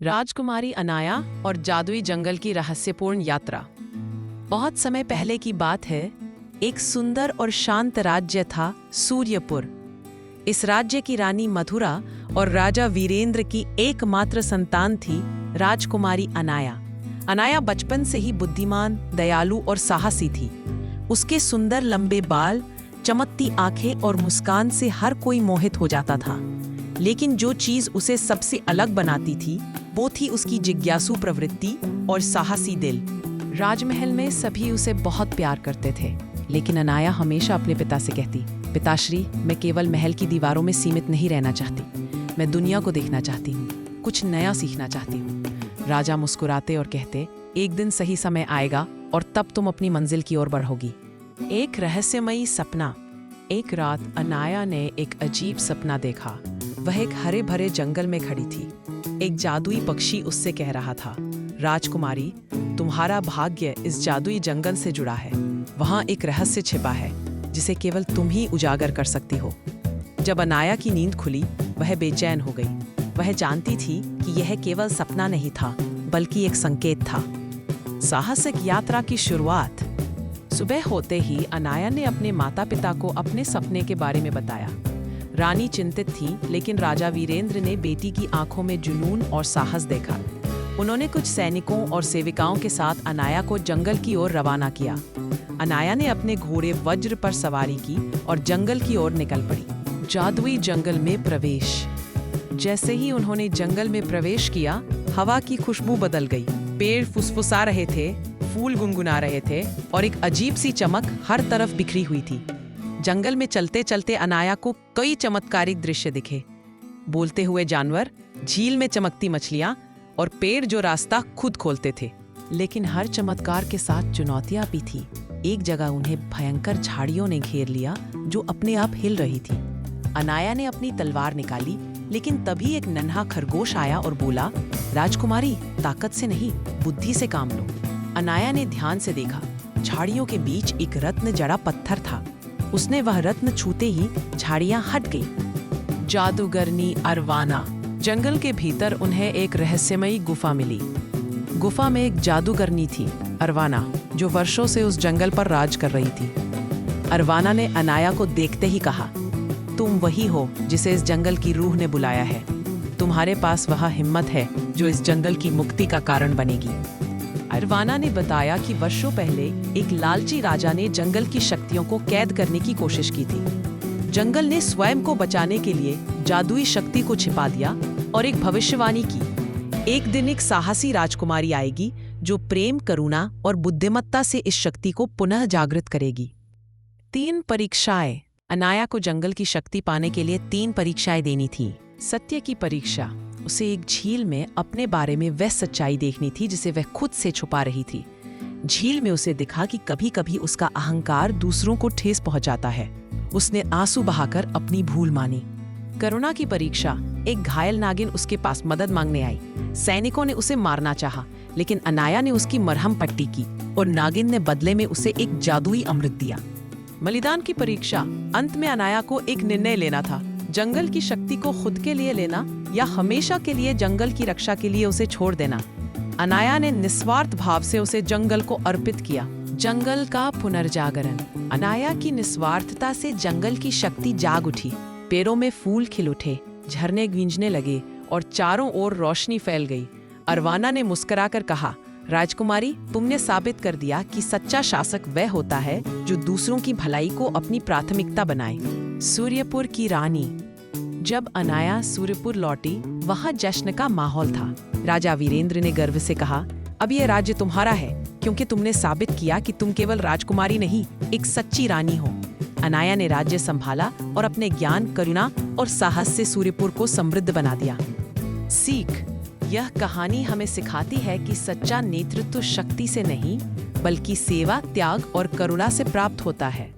राजकुमारी अनाया और जादुई जंगल की रहस्यपूर्ण यात्रा। बहुत समय पहले की बात है। एक सुंदर और शांत राज्य था सूर्यपुर। इस राज्य की रानी मथुरा और राजा वीरेंद्र की एकमात्र संतान थी राजकुमारी अनाया। अनाया बचपन से ही बुद्धिमान, दयालु और साहसी थी। उसके सुंदर लंबे बाल, चमकती आंखें और मुस्कान से हर कोई मोहित हो जाता था। लेकिन जो चीज उसे सबसे अलग बनाती थी वो थी उसकी जिज्ञासु प्रवृत्ति और साहसी दिल। राजमहल में सभी उसे बहुत प्यार करते थे, लेकिन अनाया हमेशा अपने पिता से कहती, पिताश्री, मैं केवल महल की दीवारों में सीमित नहीं रहना चाहती। मैं दुनिया को देखना चाहती हूँ, कुछ नया सीखना चाहती हूँ। राजा मुस्कुराते और कहते, एक दिन सही समय आएगा और तब तुम अपनी मंजिल की ओर बढ़ोगी। एक रहस्यमयी सपना। एक रात अनाया ने एक अजीब सपना देखा। वह एक हरे भरे जंगल में खड़ी थी। एक जादुई पक्षी उससे कह रहा था, राजकुमारी, तुम्हारा भाग्य इस जादुई जंगल से जुड़ा है। वहाँ एक रहस्य छिपा है जिसे केवल तुम ही उजागर कर सकती हो। जब अनाया की नींद खुली, वह बेचैन हो गई। वह जानती थी कि यह केवल सपना नहीं था, बल्कि एक संकेत था। साहसिक यात्रा की शुरुआत। सुबह होते ही अनाया ने अपने माता पिता को अपने सपने के बारे में बताया। रानी चिंतित थी, लेकिन राजा वीरेंद्र ने बेटी की आंखों में जुनून और साहस देखा। उन्होंने कुछ सैनिकों और सेविकाओं के साथ अनाया को जंगल की ओर रवाना किया। अनाया ने अपने घोड़े वज्र पर सवारी की और जंगल की ओर निकल पड़ी। जादुई जंगल में प्रवेश। जैसे ही उन्होंने जंगल में प्रवेश किया, हवा की खुशबू बदल गई। पेड़ फुसफुसा रहे थे, फूल गुनगुना रहे थे और एक अजीब सी चमक हर तरफ बिखरी हुई थी। जंगल में चलते चलते अनाया को कई चमत्कारिक दृश्य दिखे। बोलते हुए जानवर, झील में चमकती मछलियां और पेड़ जो रास्ता खुद खोलते थे। लेकिन हर चमत्कार के साथ चुनौतियां भी थी। एक जगह उन्हें भयंकर झाड़ियों ने घेर लिया जो अपने आप हिल रही थी। अनाया ने अपनी तलवार निकाली, लेकिन तभी एक नन्हा खरगोश आया और बोला, राजकुमारी, ताकत से नहीं, बुद्धि से काम लो। अनाया ने ध्यान से देखा। झाड़ियों के बीच एक रत्न जड़ा पत्थर था। उसने वह रत्न छूते ही झाड़ियां हट गई। जादूगरनी अरवाना। जंगल के भीतर उन्हें एक रहस्यमयी गुफा मिली। गुफा में एक जादूगरनी थी, अरवाना, जो वर्षों से उस जंगल पर राज कर रही थी। अरवाना ने अनाया को देखते ही कहा, तुम वही हो जिसे इस जंगल की रूह ने बुलाया है। तुम्हारे पास वह हिम्मत है जो इस जंगल की मुक्ति का कारण बनेगी। अरवाना ने बताया कि वर्षों पहले एक लालची राजा ने जंगल की शक्तियों को कैद करने की कोशिश की थी। जंगल ने स्वयं को बचाने के लिए जादुई शक्ति को छिपा दिया और एक भविष्यवाणी की, एक दिन एक साहसी राजकुमारी आएगी जो प्रेम, करुणा और बुद्धिमत्ता से इस शक्ति को पुनः जागृत करेगी। 3 परीक्षाएं। अनाया को जंगल की शक्ति पाने के लिए 3 परीक्षाएं देनी थी। सत्य की परीक्षा। उसे एक झील में अपने बारे में वह सच्चाई देखनी थी जिसे वह खुद से छुपा रही थी। झील में उसे दिखा कि कभी कभी उसका अहंकार दूसरों को ठेस पहुंचाता है। उसने आंसू बहाकर अपनी भूल मानी। करुणा की परीक्षा। एक घायल नागिन उसके पास मदद मांगने आई। सैनिकों ने उसे मारना चाहा, लेकिन अनाया ने उसकी मरहम पट्टी की और नागिन ने बदले में उसे एक जादुई अमृत दिया। बलिदान की परीक्षा। अंत में अनाया को एक निर्णय लेना था, जंगल की शक्ति को खुद के लिए लेना या हमेशा के लिए जंगल की रक्षा के लिए उसे छोड़ देना। अनाया ने निस्वार्थ भाव से उसे जंगल को अर्पित किया। जंगल का पुनर्जागरण। अनाया की निस्वार्थता से जंगल की शक्ति जाग उठी। पेड़ों में फूल खिल उठे, झरने गूंजने लगे और चारों ओर रोशनी फैल गई। अरवाना ने मुस्कुराकर कहा, राजकुमारी, तुमने साबित कर दिया कि सच्चा शासक वह होता है जो दूसरों की भलाई को अपनी प्राथमिकता बनाए। सूर्यपुर की रानी। जब अनाया सूर्यपुर लौटी, वहाँ जश्न का माहौल था। राजा वीरेंद्र ने गर्व से कहा, अब यह राज्य तुम्हारा है, क्योंकि तुमने साबित किया कि तुम केवल राजकुमारी नहीं, एक सच्ची रानी हो। अनाया ने राज्य संभाला और अपने ज्ञान, करुणा और साहस से सूर्यपुर को समृद्ध बना दिया। सीख। यह कहानी हमें सिखाती है कि सच्चा नेतृत्व शक्ति से नहीं, बल्कि सेवा, त्याग और करुणा से प्राप्त होता है।